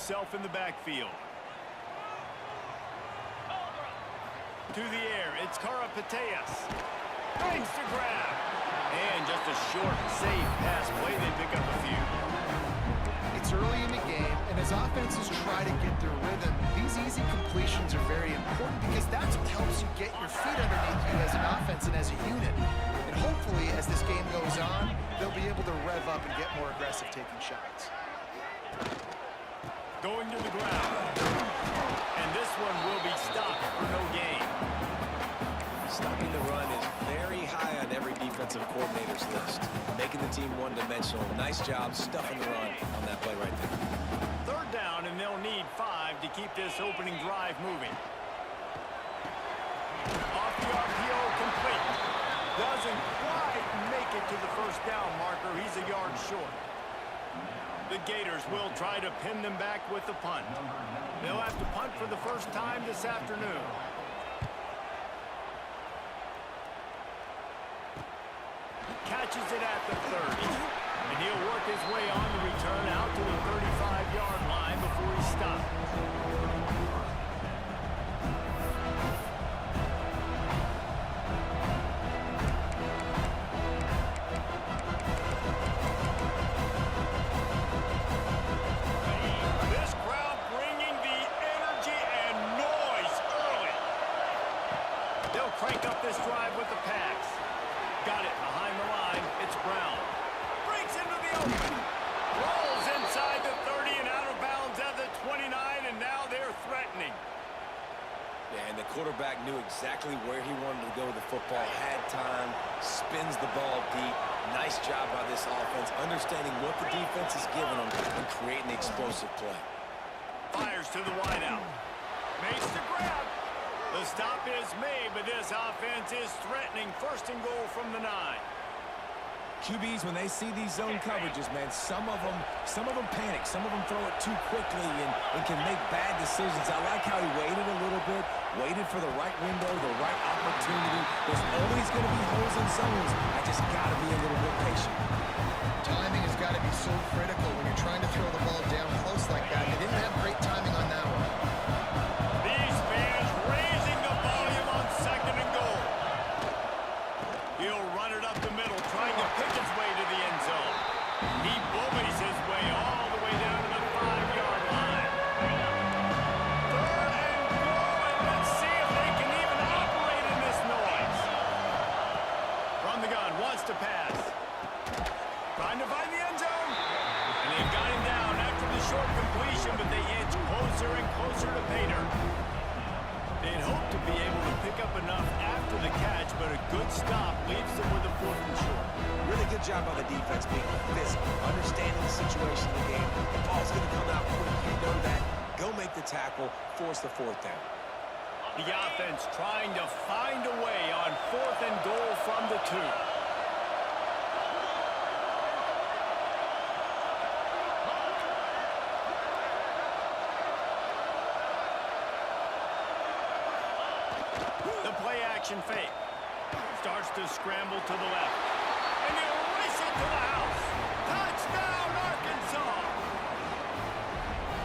himself in the backfield. To the air, it's Karapateas. Instgram. And just a short, safe pass play. They pick up a few. It's early in the game, and as offenses try to get their rhythm, these easy completions are very important because that's what helps you get your feet underneath you as an offense and as a unit. And hopefully, as this game goes on, they'll be able to rev up and get more aggressive taking shots. Going to the ground. And this one will be stopped for no gain. Stopping the run is very high on every defensive coordinator's list. Making the team one-dimensional. Nice job stuffing the run on that play right there. Third down, and they'll need 5 to keep this opening drive moving. Off the RPO, complete. Doesn't quite make it to the first down marker. He's a yard short. The Gators will try to pin them back with the punt. They'll have to punt for the first time this afternoon. Catches it at the 30. And he'll work his way on the return out to the 35-yard line before he stops. This crowd bringing the energy and noise early. They'll crank up this drive with the pass. Got it behind the line. It's Brown. Breaks into the open. Rolls inside the 30 and out of bounds at the 29, and now they're threatening. Yeah, and the quarterback knew exactly where he wanted to go with the football. Had time, spins the ball deep. Nice job by this offense, understanding what the defense is giving them and creating the explosive play. Fires to the wideout. Makes the grab. The stop is made, but this offense is threatening. First and goal from the 9. QBs, when they see these zone coverages, man, some of them panic. Some of them throw it too quickly and can make bad decisions. I like how he waited a little bit, waited for the right window, the right opportunity. There's always going to be holes in zones. I just got to be a little bit patient. Timing has got to be so critical when you're trying to throw the ball down close like that. They didn't have great timing on that one. These fans raising the volume on second and goal. He'll run it up the middle, trying to pick his way to the end zone. He bullies his way all the way down to the 5-yard line. Third and goal, and let's see if they can even operate in this noise. From the gun, wants to pass. Trying to find the end zone. And they've got him down after the short completion, but they inch closer and closer to Pater. They'd hoped to be able to pick up enough after the catch, but a good stop leaves them with a 4th and short. Really good job by the defense being physical, understanding the situation in the game. The ball's going to come out quick. You know that. Go make the tackle, force the 4th down. The offense trying to find a way on 4th and goal from the 2. Action fake. Starts to scramble to the left. And he'll race it to the house. Touchdown, Arkansas!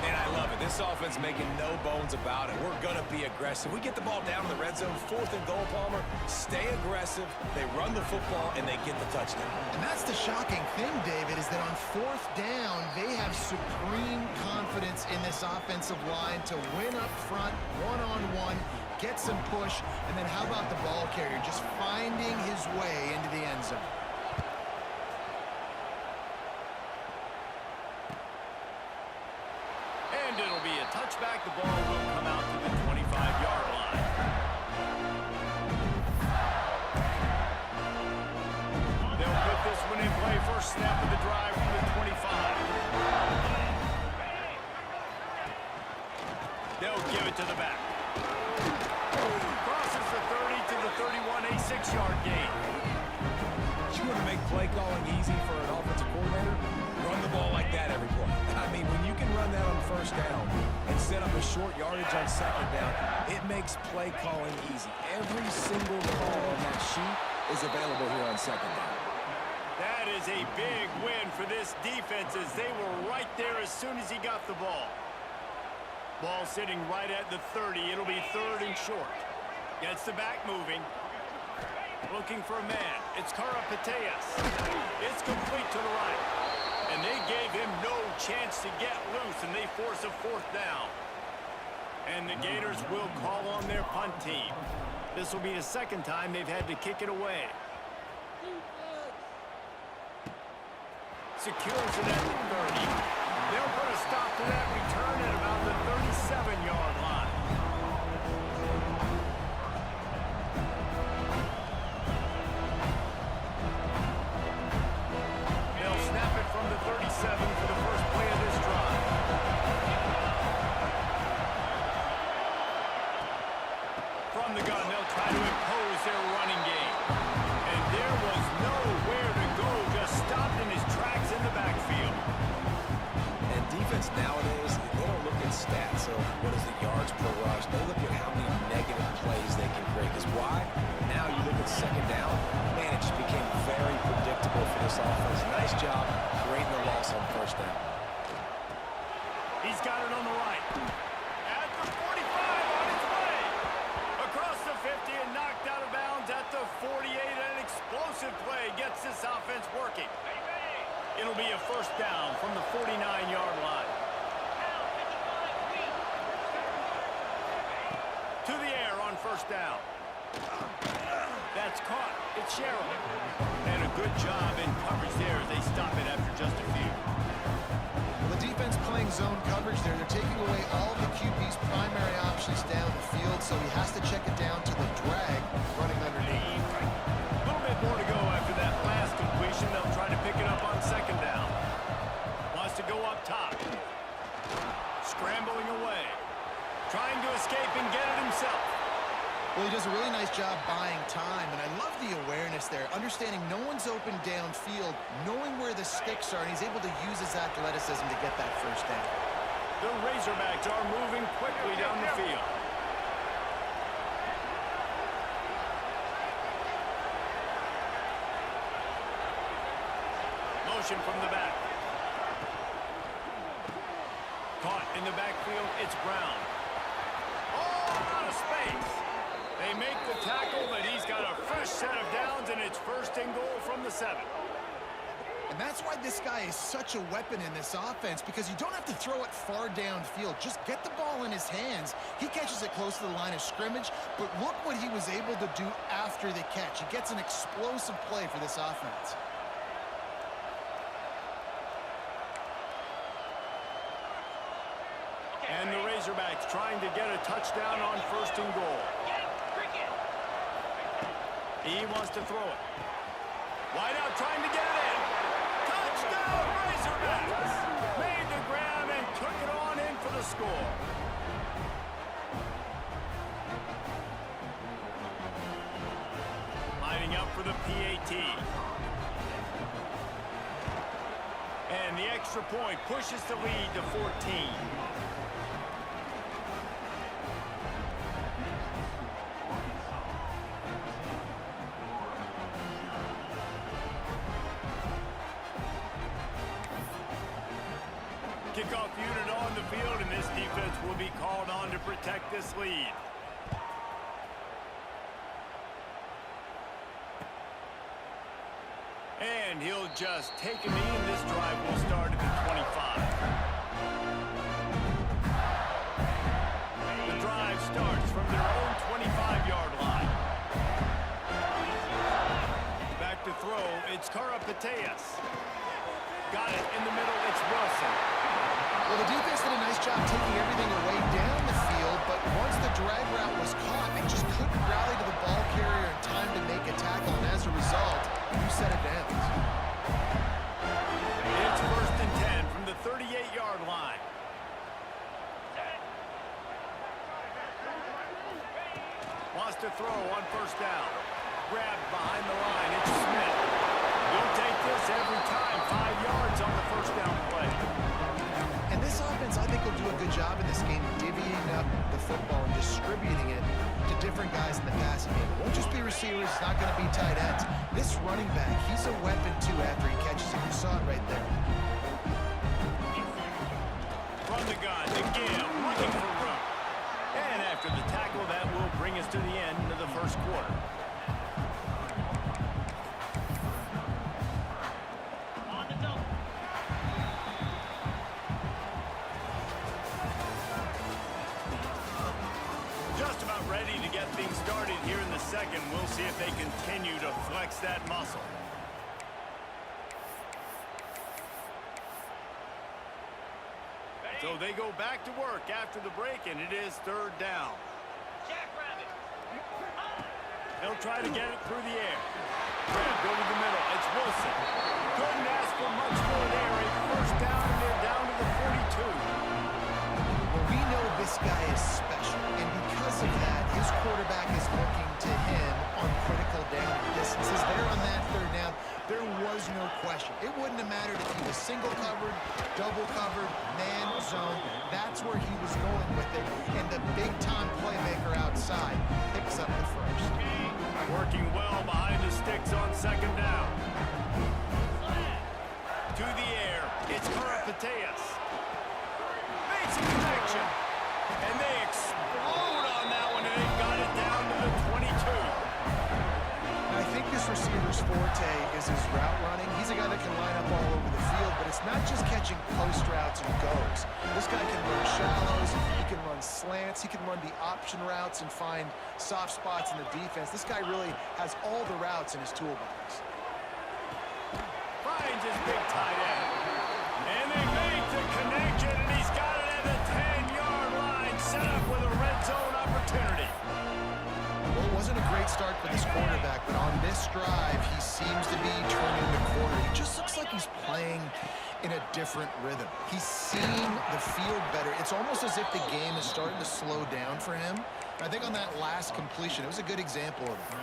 Man, I love it. This offense making no bones about it. We're going to be aggressive. We get the ball down in the red zone, 4th and goal, Palmer. Stay aggressive. They run the football, and they get the touchdown. And that's the shocking thing, David, is that on 4th down, they have supreme confidence in this offensive line to win up front, one-on-one, get some push, and then how about the ball carrier just finding his way into the end zone? And it'll be a touchback. The ball will come out to the 25-yard line. They'll put this one in play. First snap of the drive from the 25. They'll give it to the back. Crosses the 30 to the 31, a 6-yard gain. You want to make play calling easy for an offensive coordinator? Run the ball like that every play. I mean, when you can run that on 1st down and set up a short yardage on 2nd down, it makes play calling easy. Every single call on that sheet is available here on 2nd down. That is a big win for this defense as they were right there as soon as he got the ball. Ball sitting right at the 30. It'll be 3rd and short. Gets the back moving. Looking for a man. It's Karapateas. It's complete to the right. And they gave him no chance to get loose, and they force a 4th down. And the Gators will call on their punt team. This will be the 2nd time they've had to kick it away. Secures it at the 30. They'll put a stop to that return at about the 37-yard line. They'll snap it from the 37 for the first play of this drive. From the gun, they'll try to impose their running game. And there was nowhere to go, just stopped in his tracks in the backfield. And defense nowadays, they don't look at stats. So what is the yards per rush? They look at how many negative plays they can create. Because why? Now you look at 2nd down. Man, it just became very predictable for this offense. Nice job creating the loss on 1st down. He's got it on the right. At the 45, on its way. Across the 50 and knocked out of bounds at the 48. An explosive play gets this offense working. It'll be a 1st down from the 49-yard line. To the air on 1st down. That's caught. It's Sherrill. And a good job in coverage there as they stop it after just a few. Well, the defense playing zone coverage there. They're taking away all of the QB's primary options down the field, so he has to check it down to the drag running underneath. A little bit more to go after that last completion. They'll try to pick it up on 2nd down. Wants to go up top. Scrambling away. Trying to escape and get it himself. Well, he does a really nice job buying time, and I love the awareness there, understanding no one's open downfield, knowing where the sticks are, and he's able to use his athleticism to get that 1st down. The Razorbacks are moving quickly down the field. Motion from the back. Caught in the backfield, it's Brown. Oh, out of space. They make the tackle, but he's got a fresh set of downs, and it's 1st and goal from the 7. And that's why this guy is such a weapon in this offense, because you don't have to throw it far downfield. Just get the ball in his hands. He catches it close to the line of scrimmage, but look what he was able to do after the catch. He gets an explosive play for this offense. And the Razorbacks trying to get a touchdown on 1st and goal. He wants to throw it. Wide out trying to get it in. Touchdown Razorbacks! Made the grab and took it on in for the score. Lining up for the PAT. And the extra point pushes the lead to 14. Kickoff unit on the field, and this defense will be called on to protect this lead. And he'll just take a knee, and this drive will start at the 25. The drive starts from their own 25-yard line. Back to throw, it's Karapateas. Got it in the middle, it's Wilson. Well, the defense did a nice job taking everything away down the field, but once the drag route was caught, they just couldn't rally to the ball carrier in time to make a tackle, and as a result, you set it down. It's 1st and 10 from the 38-yard line. Wants to throw on 1st down. Grabbed behind the line, it's Smith. He'll take this every time, 5 yards on the 1st down play. And this offense, I think, will do a good job in this game divvying up the football and distributing it to different guys in the passing game. It won't just be receivers. It's not going to be tight ends. This running back, he's a weapon, too, after he catches it. You saw it right there. From from the gun. The give, looking for room. And after the tackle, that will bring us to the end of the first quarter. Just about ready to get things started here in the second. We'll see if they continue to flex that muscle. So they go back to work after the break, and it is third down. They'll try to get it through the air. Grabbed over the middle. It's Wilson. Couldn't ask for much more there. A first down, and they're down to the 42. Well, we know this guy is special, and because of that, his quarterback is looking to him on critical down distances. There on that third down, there was no question. It wouldn't have mattered if he was single covered, double covered, man zone. That's where he was going with it, and the big-time playmaker outside picks up the first. Working well behind the sticks on second down. To the air, it's Karapateas. Made some connection, and they explode on that one, and they've got it down to the 22. I think this receiver's forte is his route running. He's a guy that can line up all over the field, but it's not just catching post routes and goes. This guy can run shallows, he can run slants, he can run the option routes and find soft spots in the defense. This guy really has all the routes in his toolbox. Finds his big tight end. And they make the connection, and he's got it at the 10-yard line, set up with a red zone opportunity. Well, it wasn't a great start for this quarterback, but on this drive, he seems to be turning the corner. He just looks like he's playing in a different rhythm. He's seeing the field better. It's almost as if the game is starting to slow down for him. I think on that last completion, it was a good example of it.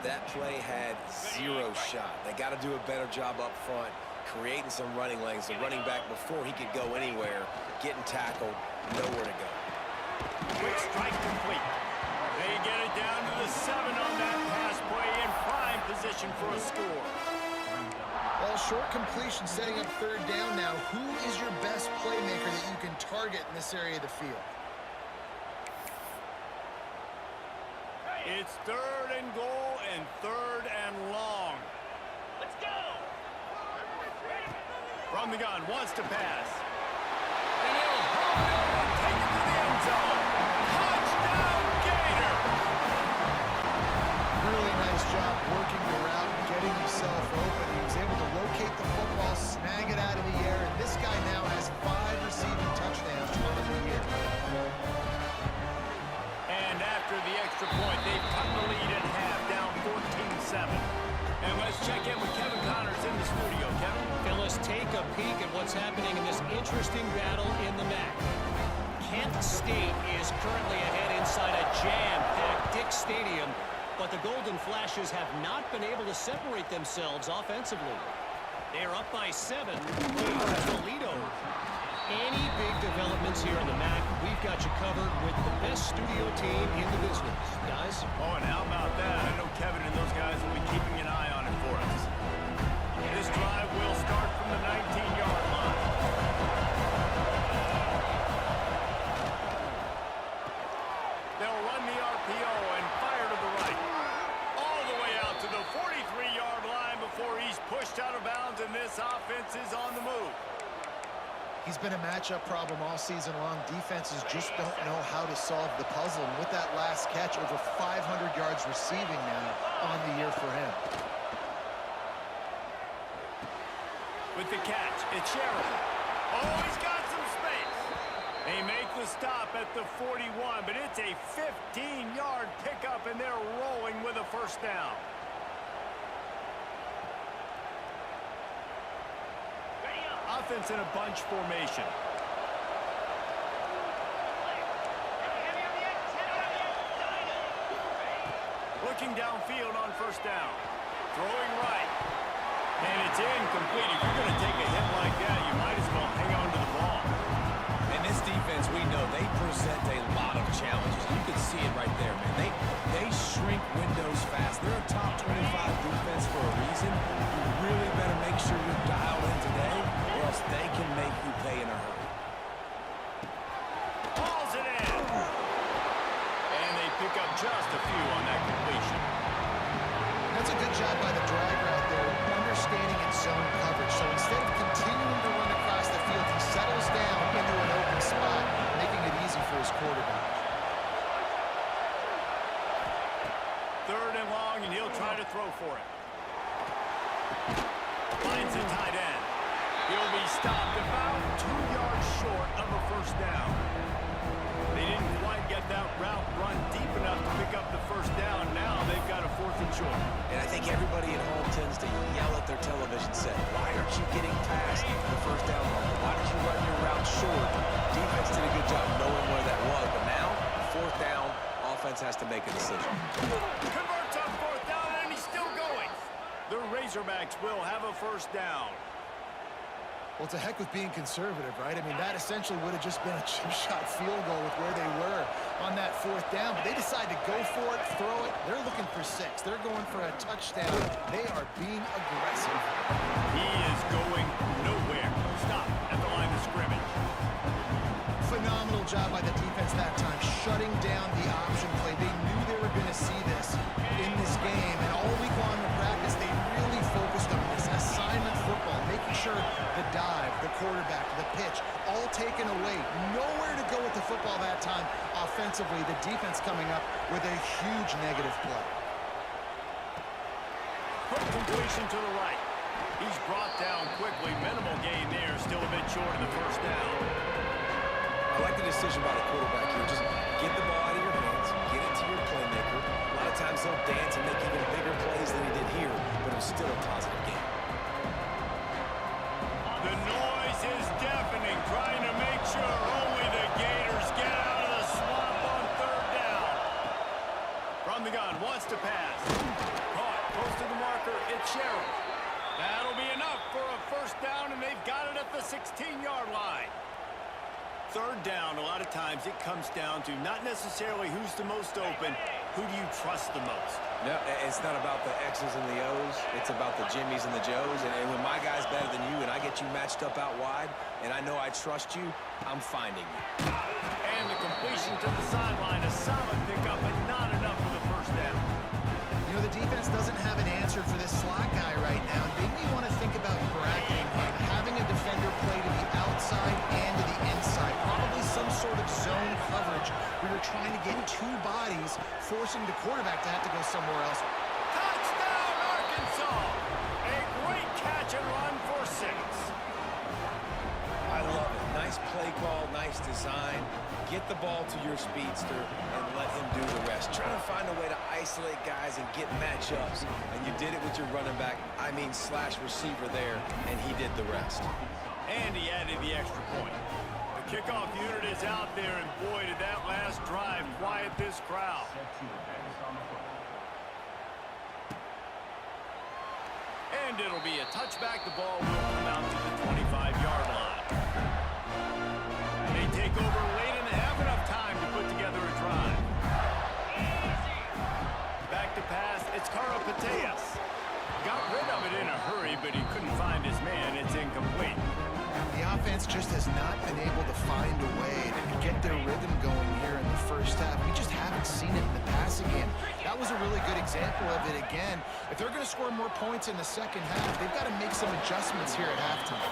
That play had zero shot. They got to do a better job up front, creating some running lanes. The running back, before he could go anywhere, getting tackled, nowhere to go. Quick strike complete. They get it down to the 7 on that pass play, in prime position for a score. Well, short completion setting up third down now. Who is your best playmaker that you can target in this area of the field? It's third and goal and third and long. Let's go! From the gun, wants to pass. And he'll hold it and take it to the end zone. Touchdown, Gator! Really nice job working the route, getting himself open. He was able to locate the football, snag it out of the air, and this guy now has 5 receiving touchdowns on the year. And after the extra point, they've cut the lead in half, down 14-7. And let's check in with Kevin Connors in the studio. Kevin? Phyllis, take a peek at what's happening in this interesting battle in the MAC. Kent State is currently ahead inside a jam-packed Dick Stadium, but the Golden Flashes have not been able to separate themselves offensively. They're up by 7 over Toledo. Any big developments here in the MAC, we've got you covered with the best studio team in the business. Guys? Oh, and how about that? I know Kevin and those guys will be keeping an eye on it for us. This drive will start from the 19-yard line. They'll run the RPO and fire to the right. All the way out to the 43-yard line before he's pushed out of bounds, and this offense is on the move. He's been a matchup problem all season long. Defenses just don't know how to solve the puzzle. And with that last catch, over 500 yards receiving now on the year for him. With the catch, it's Sheridan. Oh, he's got some space. They make the stop at the 41, but it's a 15-yard pickup, and they're rolling with a first down. Offense in a bunch formation. Looking downfield on first down. Throwing right. And it's incomplete. If you're going to take a hit like that, you might as well hang on to the ball. And this defense, we know, they present a lot of challenges. You can see it right there, man. They shrink windows fast. They're a top 25 defense for a reason. You really better make sure you're dialed in today, or else they can make you pay in a hurry. job by the drag route there, understanding its zone coverage. So instead of continuing to run across the field, he settles down into an open spot, making it easy for his quarterback. Third and long, and he'll try to throw for it. Finds a tight end. He'll be stopped about 2 yards short of a first down. They didn't quite get that route run deep enough to pick up the first down. Now they've got a 4th and short. And I think everybody at home tends to yell at their television set, why aren't you getting past the first down marker? Why did you run your route short? Defense did a good job knowing where that was, but now, 4th down, offense has to make a decision. Converts on 4th down, and he's still going. The Razorbacks will have a first down. Well, to heck with being conservative, right? I mean, that essentially would have just been a chip shot field goal with where they were on that 4th down. But they decide to go for it, throw it. They're looking for 6. They're going for a touchdown. They are being aggressive. He is going nowhere. Stop at the line of scrimmage. Phenomenal job by the defense that time, shutting down the option play. They knew they were going to see this in this game. And all week long in practice, they really focused on this assignment football, making sure the dive, the quarterback, the pitch, all taken away. Nowhere to go with the football that time. Offensively, the defense coming up with a huge negative play. Quick completion to the right. He's brought down quickly. Minimal gain there. Still a bit short of the first down. I like the decision by the quarterback here. Just get the ball out of your hands, get it to your playmaker. A lot of times he'll dance and make even bigger plays than he did here, but it was still a positive game. The noise is deafening, trying to make sure only the Gators get out of the swamp on 3rd down. From the gun, wants to pass. Caught, close to the marker, it's Sherrill. That'll be enough for a first down, and they've got it at the 16-yard line. 3rd down, a lot of times it comes down to not necessarily who's the most open, who do you trust the most? No, it's not about the X's and the O's. It's about the Jimmies and the Joes. And when my guy's better than you and I get you matched up out wide, and I know I trust you, I'm finding you. And the completion to the sideline, a solid pickup, but not enough for the first down. You know, the defense doesn't have an answer for this slot guy right now. They may want to think about bracketing him, having a defender play to the outside and to the inside. Probably some sort of zone coverage where you're trying to get 2 bodies, forcing the quarterback to have to go somewhere else. Touchdown, Arkansas! A great catch and run for 6. I love it. Nice play call, nice design. Get the ball to your speedster and let him do the rest. Try to find a way to isolate guys and get matchups. And you did it with your running back, slash receiver there, and he did the rest. And he added the extra point. The kickoff unit is out there, and boy, did that last drive quiet this crowd. And it'll be a touchback. The ball will come out to the 25-yard line. They take over late in the half, enough time to put together a drive. Back to pass, it's Karapateas. Got rid of it in a hurry, but he couldn't find his man. It's incomplete. The offense just has not been able to find a way to get their rhythm going here in the first half. We just haven't seen it in the passing game. That was a really good example of it again. If they're going to score more points in the second half, they've got to make some adjustments here at halftime.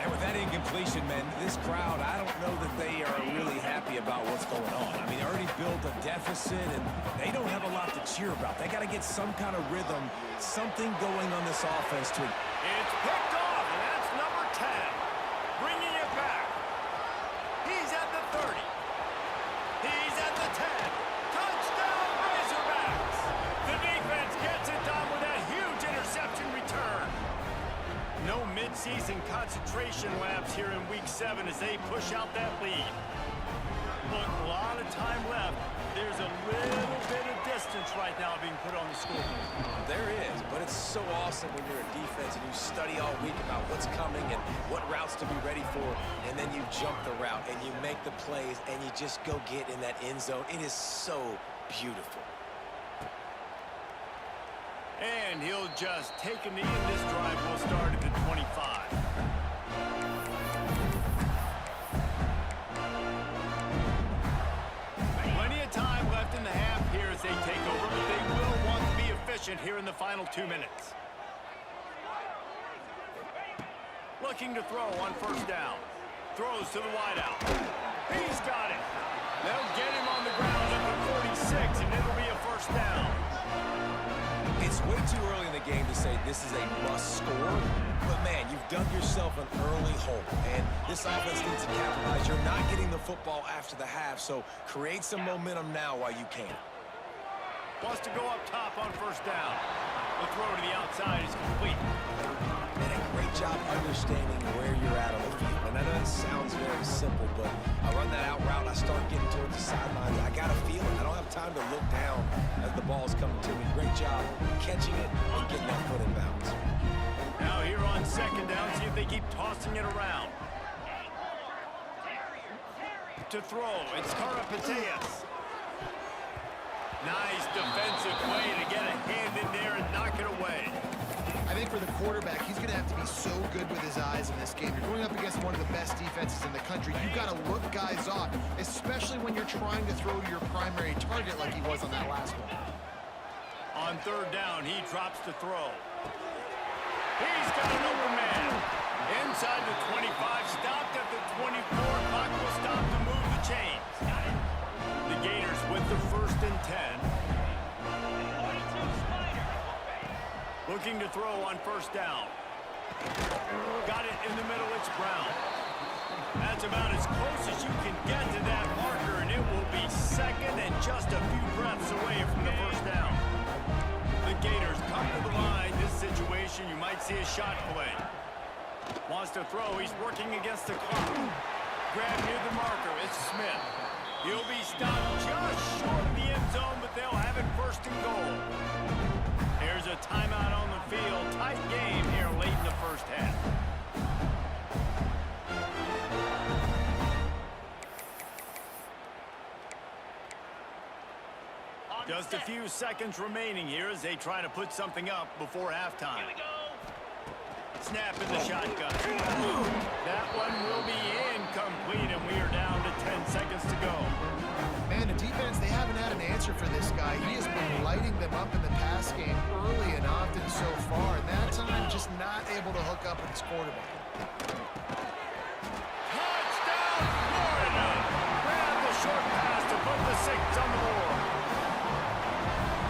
And with that incompletion, man, this crowd, I don't know that they are really happy about what's going on. I mean, they already built a deficit, and they don't have a lot to cheer about. They got to get some kind of rhythm, something going on this offense to... It's picked off, and that's number 10. Bringing it back. He's at the 30. He's at the 10. Touchdown, Razorbacks. The defense gets it done with that huge interception return. No mid-season concentration laps here in Week 7 as they push out that lead. Look, a lot of time left. There's a little bit of distance right now being put on the scoreboard. There is, but it's so awesome when you're a defense and you study all week about what's coming and what routes to be ready for, and then you jump the route and you make the plays and you just go get in that end zone. It is so beautiful. And he'll just take a knee, and this drive will start at the 25. Plenty of time left in the half here as they take over, but they will want to be efficient. efficient here in the final 2 minutes. Looking to throw on first down. Throws to the wideout. He's got it. They'll get him on the ground at the 46, and it'll be a first down. It's way too early in the game to say this is a must score, but man, you've dug yourself an early hole, and this offense needs to capitalize. You're not getting the football after the half, so create some momentum now while you can. Wants to go up top on first down. The throw to the outside is complete. And a great job understanding where you're at on the field. And I know it sounds very simple, but I run that out route, I start getting towards the sidelines. I got to feel it. I don't have time to look down as the ball's coming to me. Great job catching it and getting that foot in bounds. Now here on second down, see if they keep tossing it around. To throw, it's Karapateas. Nice defensive play to get a hand in there and knock it away. I think for the quarterback, he's going to have to be so good with his eyes in this game. You're going up against one of the best defenses in the country. You've got to look guys off, especially when you're trying to throw to your primary target like he was on that last one. On third down, he drops to throw. He's got an open man. Inside the 25, stopped at the 24. Clock will stop to move the chains. The Gators with the 1st and 10. Looking to throw on first down. Got it in the middle, it's Brown. That's about as close as you can get to that marker, and it will be second and just a few breaths away from the first down. The Gators come to the line. This situation, you might see a shot play. Wants to throw, he's working against the clock. Grab near the marker, it's Smith. He'll be stopped just short of the end zone, but they'll have it 1st and goal. Here's a timeout on the field. Tight game here late in the first half. Just a few seconds remaining here as they try to put something up before halftime. Here we go. Snap in the shotgun. That one will be incomplete, and we are down to 10 seconds to go. Man, the defense, they haven't had an answer for this guy. He has been lighting them up in the pass game early and often so far, and that time just not able to hook up with his quarterback. Touchdown, Florida! Grab the short pass to put the 6 on the board.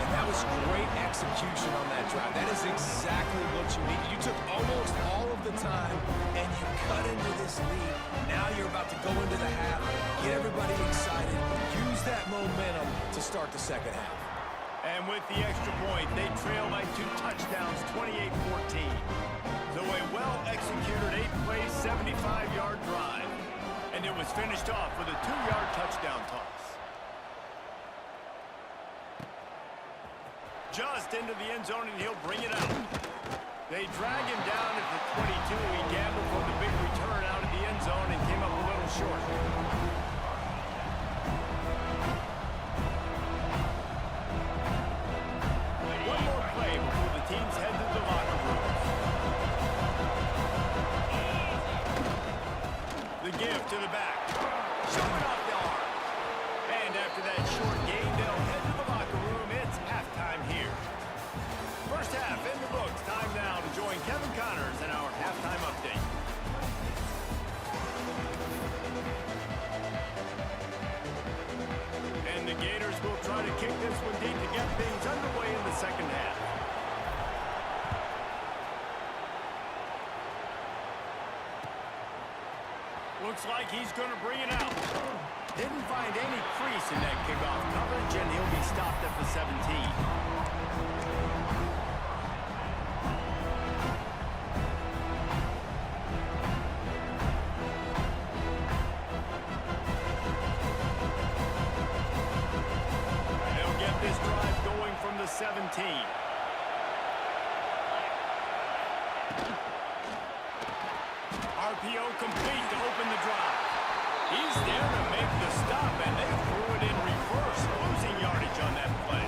And that was great execution on that drive. That is exactly what you needed. You took almost all of the time, and you cut into this lead. Now you're about to go into the half, get everybody excited, use that momentum to start the second half. And with the extra point, they trail by 2 touchdowns, 28-14. So a well-executed 8-play, 75-yard drive. And it was finished off with a 2-yard touchdown toss. Just into the end zone, and he'll bring it out. They drag him down at the 22. He gambled for the big return out of the end zone and came up a little short. One more play before the teams head to the locker room. The give to the back. Showing off the arm. And after that short gain, they'll head to the locker room. It's halftime here. First half in the books. Time now to join Kevin Connors in our halftime update. And the Gators will try to kick this one deep to get things underway in the second half. Looks like he's going to bring it out. Didn't find any crease in that kickoff coverage, and he'll be stopped at the 17. This drive going from the 17. RPO complete to open the drive. He's there to make the stop, and they threw it in reverse, losing yardage on that play.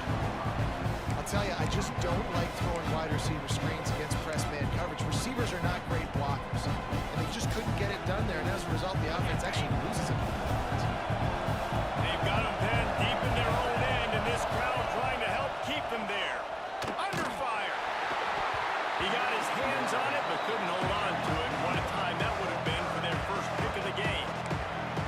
I'll tell you, I just don't like throwing wide receiver screens against press man coverage. Receivers are not great blockers, and they just couldn't get it done there, and as a result, the offense actually loses it. They've got him pinned deep in their own end, and this crowd trying to help keep them there. He got his hands on it, but couldn't hold on to it. What a time that would have been for their first pick of the game.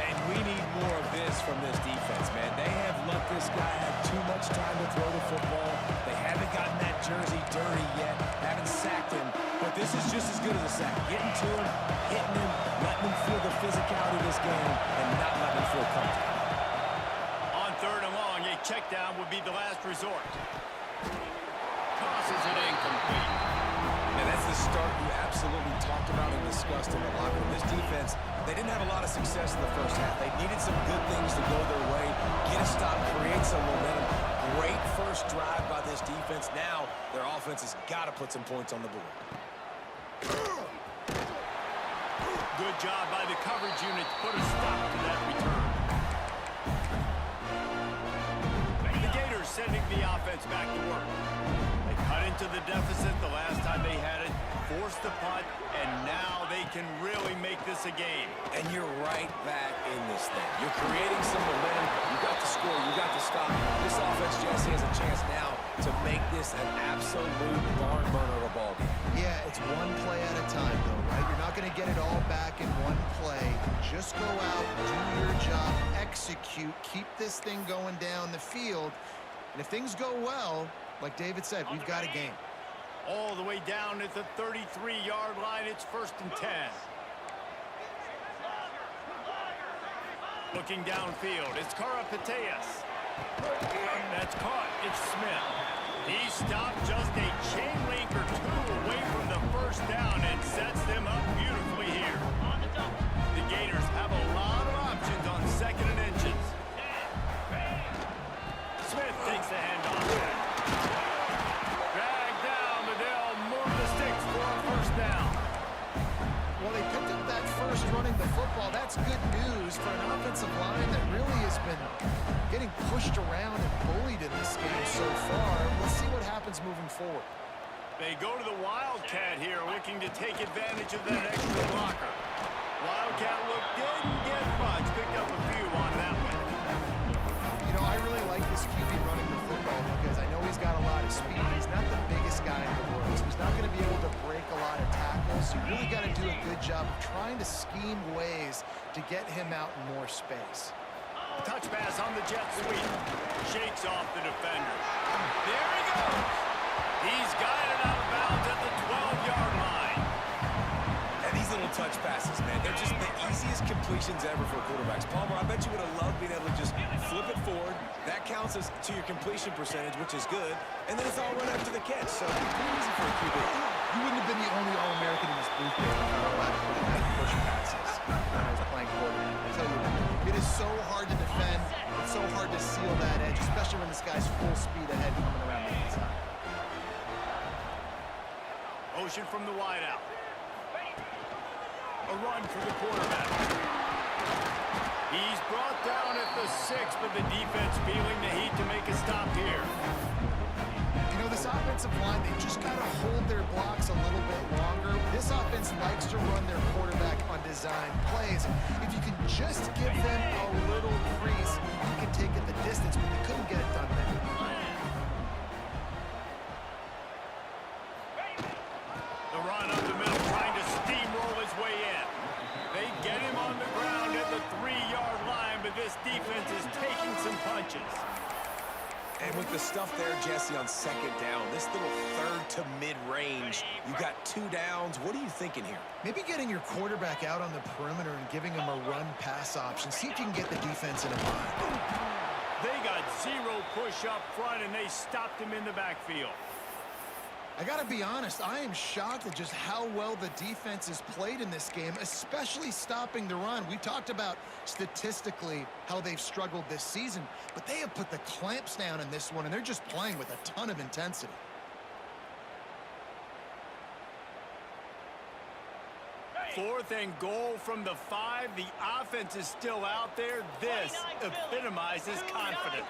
And we need more of this from this defense, man. They have let this guy have too much time to throw the football. They haven't gotten that jersey dirty yet, haven't sacked him. But this is just as good as a sack. Getting to him, hitting him, letting him feel the physicality of this game, and not letting him feel comfortable. On 3rd and long, a check down would be the last resort. Tosses it incomplete. And that's the start you absolutely talked about and discussed in the locker room. This defense, they didn't have a lot of success in the first half. They needed some good things to go their way, get a stop, create some momentum. Great first drive by this defense. Now their offense has got to put some points on the board. Good job by the coverage unit to put a stop to that return. The Gators sending the offense back to work. They cut into the deficit the last time they had it, forced the punt, and now they can really make this a game. And you're right back in this thing. You're creating some momentum. You got to score. You got to stop. This offense, Jesse, has a chance now to make this an absolute barn burner of a ball game. Yeah, it's one play at a time, though, right? You're not going to get it all back in one play. Just go out, do your job, execute, keep this thing going down the field. And if things go well, like David said, we've got a game. All the way down at the 33-yard line, it's 1st and 10. Looking downfield, it's Karapateas. That's caught, it's Smith. He stopped just a chain link or two away from the first down and sets them up beautifully here. The Gators have a lot of options on 2nd and inches. Smith takes the handoff. Dragged down, but they'll move the sticks for a 1st down. Well, they picked up that first running the football. That's good news for an offensive line that really has been getting pushed around and bullied in this game so far. Let's see what happens moving forward. They go to the Wildcat here, looking to take advantage of that extra blocker. Wildcat look didn't get much, picked up a few on that one. You know, I really like this QB running the football because I know he's got a lot of speed. He's not the biggest guy in the world, so he's not going to be able to break a lot of tackles. You really got to do a good job of trying to scheme ways to get him out in more space. Touch pass on the jet sweep. Shakes off the defender. There he goes. He's guided out of bounds at the 12-yard line. And these little touch passes, man, they're just the easiest completions ever for quarterbacks. Palmer, I bet you would have loved being able to just flip it forward. That counts as to your completion percentage, which is good. And then it's all run after the catch, so pretty easy for a QB. You wouldn't have been the only All-American in this booth game if you were allowed to do push passes when I was playing quarterback. I tell you what, it is so hard to defend. It's so hard to seal that edge, especially when this guy's full speed ahead coming around the inside. Motion from the wideout. A run for the quarterback. He's brought down at the 6, but the defense feeling the heat to make a stop here. You know, this offensive line, they just got to hold their blocks a little bit longer. This offense likes to run their quarterback on design plays. If you can just give them a little crease, you can take it the distance, but they couldn't get it done there. The run up the middle, trying to steamroll his way in. They get him on the ground at the 3-yard line, but this defense is taking some punches. And with the stuff there, Jesse, on 2nd down, this little 3rd to mid-range, you got 2 downs. What are you thinking here? Maybe getting your quarterback out on the perimeter and giving him a run-pass option. See if you can get the defense in a bind. They got 0 push up front, and they stopped him in the backfield. I got to be honest, I am shocked at just how well the defense has played in this game, especially stopping the run. We talked about statistically how they've struggled this season, but they have put the clamps down in this one, and they're just playing with a ton of intensity. Fourth and goal from the 5. The offense is still out there. This epitomizes confidence.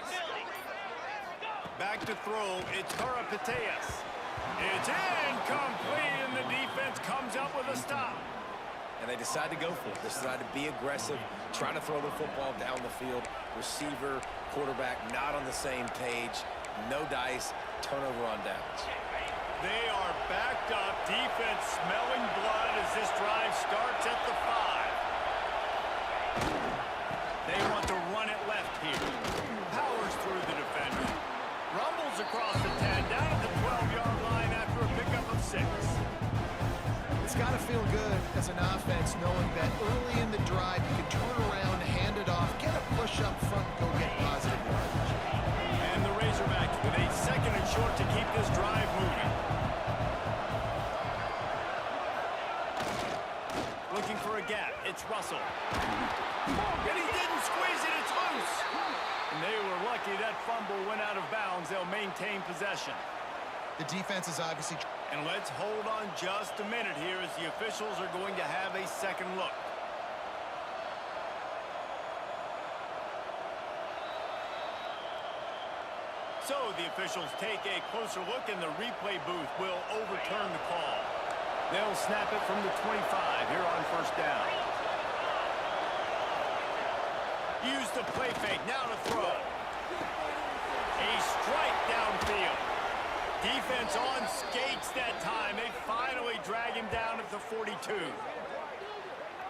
Back to throw. It's Karapateas. It's incomplete, and the defense comes up with a stop. And they decide to go for it. They decide to be aggressive, trying to throw the football down the field. Receiver, quarterback, not on the same page. No dice, turnover on downs. They are backed up. Defense smelling blood as this drive starts at the 5. They want to run it left here. Powers through the defender. Rumbles across the 10, down at the 12-yard line after a pickup of 6. It's got to feel good as an offense knowing that early in the drive you can turn around, hand it off, get a push up front, and go get positive yardage. And the Razorbacks with a 2nd and short to keep this drive moving. Looking for a gap. It's Russell. And he didn't squeeze it. It's loose. And they were lucky that fumble went out of bounds. They'll maintain possession. The defense is obviously... And let's hold on just a minute here as the officials are going to have a second look. So the officials take a closer look and the replay booth will overturn the call. They'll snap it from the 25 here on 1st down. Use the play fake, now to throw. A strike downfield. Defense on skates that time. They finally drag him down at the 42.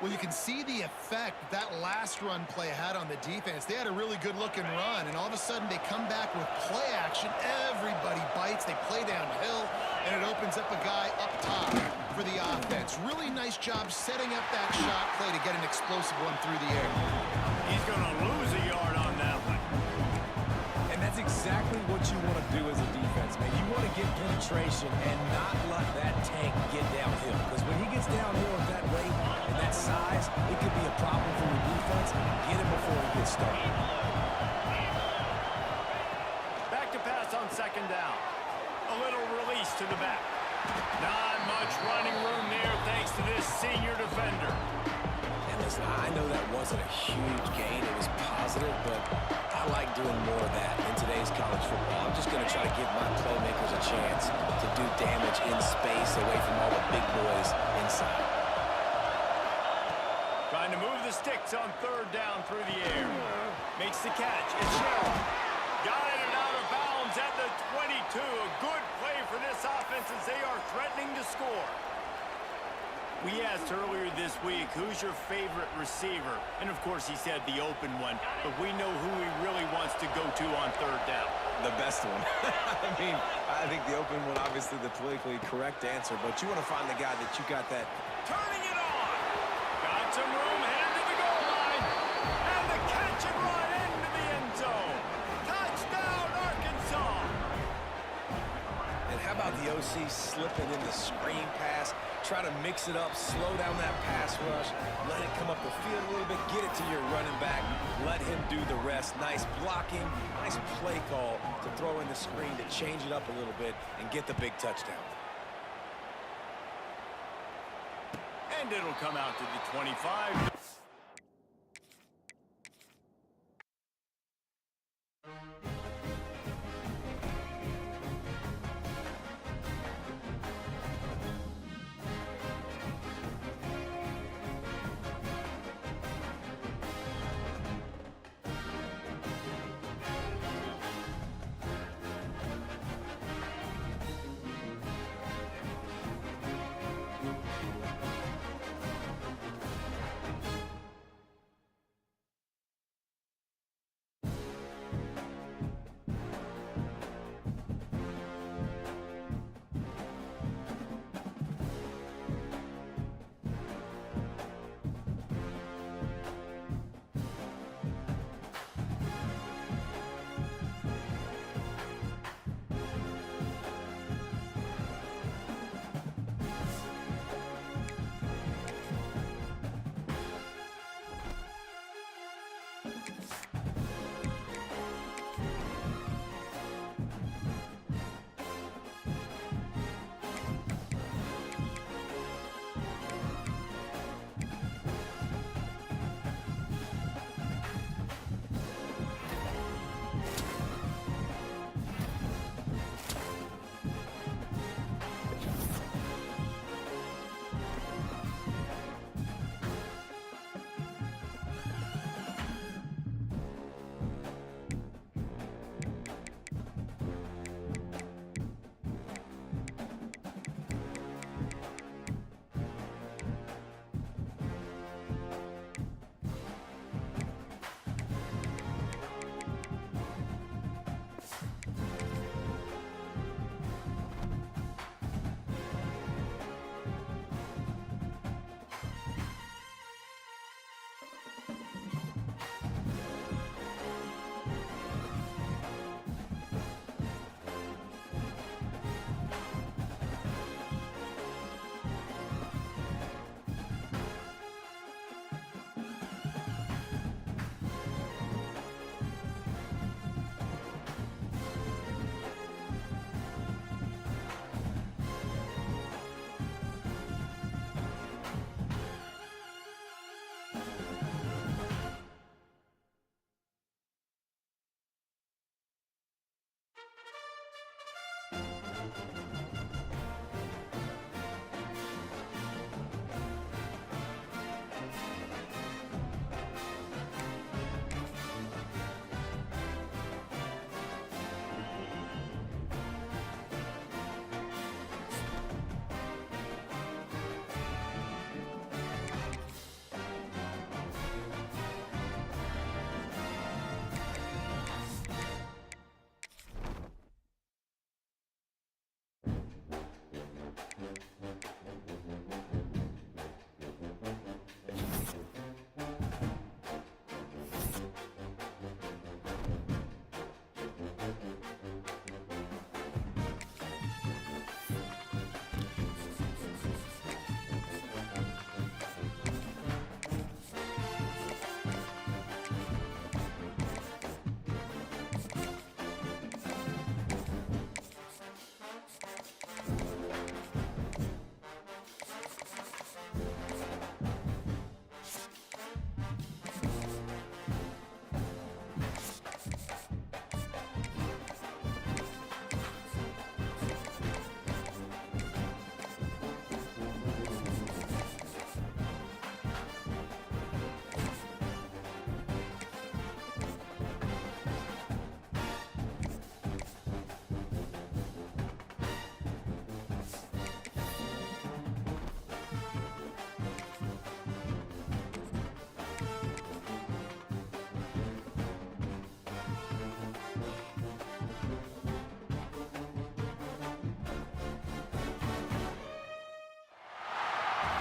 Well, you can see the effect that last run play had on the defense. They had a really good-looking run, and all of a sudden they come back with play action. Everybody bites. They play downhill, and it opens up a guy up top for the offense. Really nice job setting up that shot play to get an explosive one through the air. He's going to lose a yard on that one. And that's exactly what you want to do as a defense, man. You want to get penetration and not let that tank get downhill. Because when he gets downhill at that rate and that size, it could be a problem for your defense. Get him before he gets started. Back to pass on 2nd down. A little release to the back. Not much running room there thanks to this senior defender. And listen, I know that wasn't a huge gain. It was positive, but I like doing more of that in today's college football. I'm just going to try to give my playmakers a chance to do damage in space away from all the big boys inside. Trying to move the sticks on 3rd down through the air. Makes the catch. It's Sherrill. Got it and out of bounds at the 22. A good play for this offense as they are threatening to score. We asked earlier this week, who's your favorite receiver? And, of course, he said the open one. But we know who he really wants to go to on 3rd down. The best one. I mean, I think the open one, obviously the politically correct answer, but you want to find the guy that you got that. Turning it on. Got some room, headed to the goal line. And the catch and run into the end zone. Touchdown, Arkansas. And how about the OC slipping in the screen pass? Try to mix it up, slow down that pass rush, let it come up the field a little bit, get it to your running back, let him do the rest. Nice blocking, nice play call to throw in the screen to change it up a little bit and get the big touchdown. And it'll come out to the 25.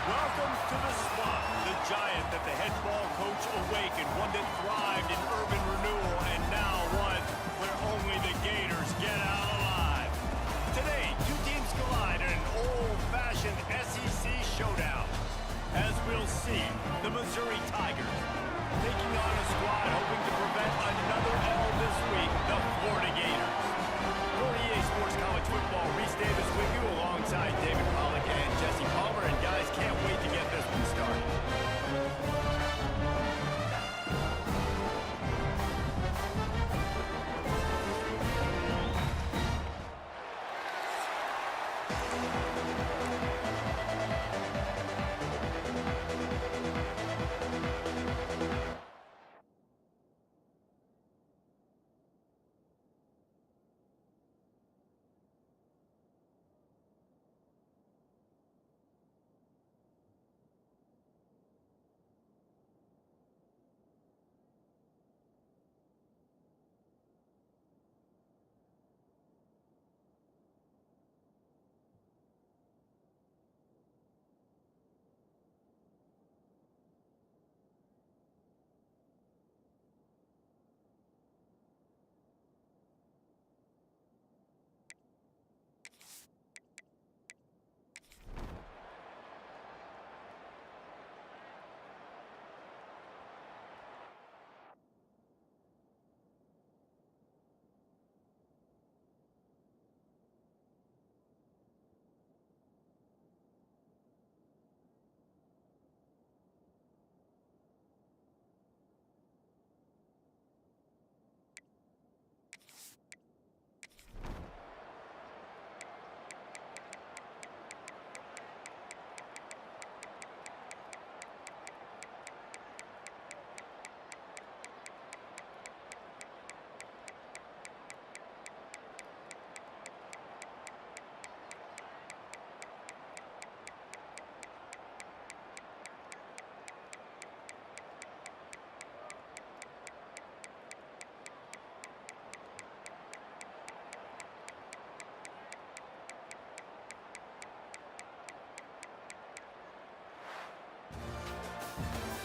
Welcome to the swamp, the giant that the head ball coach awakened, one that thrived in urban renewal, and now one where only the Gators get out alive. Today, two teams collide in an old-fashioned SEC showdown. As we'll see, the Missouri Tigers taking on a squad hoping to prevent another L this week, the Florida Gators. For EA Sports College Football, Reese Davis with you alongside David Pollack and Jesse Palmer. And guys, can't wait to get this one started.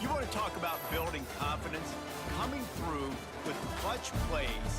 You want to talk about building confidence? Coming through with clutch plays,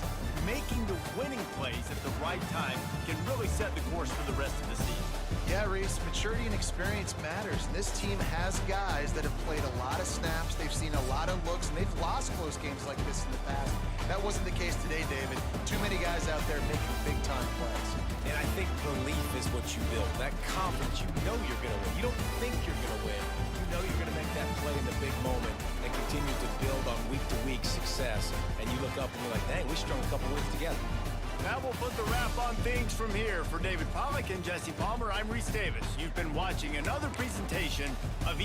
making the winning plays at the right time can really set the course for the rest of the season. Yeah, Reese, maturity and experience matters. And this team has guys that have played a lot of snaps. They've seen a lot of looks, and they've lost close games like this in the past. That wasn't the case today, David. Too many guys out there making big-time plays. And I think belief is what you build. That confidence, you know you're going to win. You don't think you're going to win. You know you're going to make that play in the big moment and continue to build on week-to-week success. And you look up and you're like, dang, we strung a couple wins together. That will put the wrap on things from here. For David Pollack and Jesse Palmer, I'm Reese Davis. You've been watching another presentation of